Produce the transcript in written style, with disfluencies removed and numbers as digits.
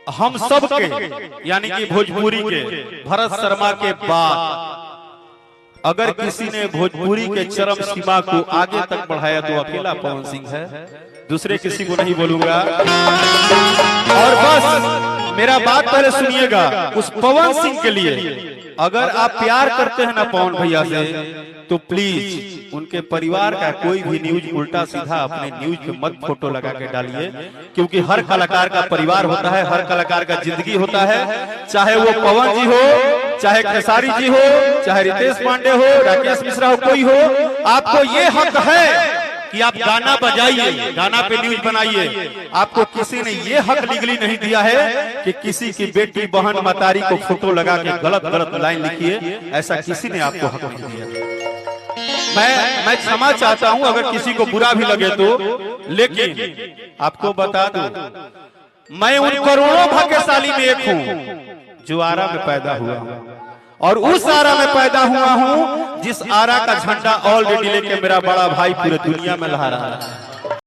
हम सब के यानी कि भोजपुरी के भरत शर्मा के बाद अगर किसी ने भोजपुरी के चरम सीमा को आगे तक बढ़ाया तो अकेला पवन सिंह है, दूसरे किसी को नहीं बोलूंगा। और बस मेरा बात पहले सुनिएगा, उस पवन सिंह के लिए अगर आप प्यार करते हैं ना पवन भैया से, तो प्लीज उनके परिवार का कोई भी न्यूज उल्टा सीधा अपने न्यूज पे मत फोटो लगा के डालिए, क्योंकि हर कलाकार का परिवार होता है, हर कलाकार का जिंदगी होता है। चाहे वो पवन जी हो, चाहे खेसारी जी हो, चाहे रितेश पांडे हो, राकेश मिश्रा हो, कोई हो, आपको ये हक है कि आप गाना बजाइए, गाना पे न्यूज बनाइए। आपको किसी ने ये हक लीगली नहीं दिया है कि किसी की बेटी बहन मतारी को फोटो लगा के गलत गलत लाइन लिखिए, ऐसा किसी ने आपको हक नहीं दिया। मैं क्षमा चाहता हूं अगर किसी को बुरा भी लगे तो, लेकिन आपको बता दूं, मैं उन करोड़ों भाग्यशाली में एक हूं जो आरा में पैदा हुआ हूं, और उस आरा में पैदा हुआ हूं जिस आरा का झंडा ऑलरेडी लेके मेरा बड़ा भाई पूरे दुनिया में लहरा रहा है।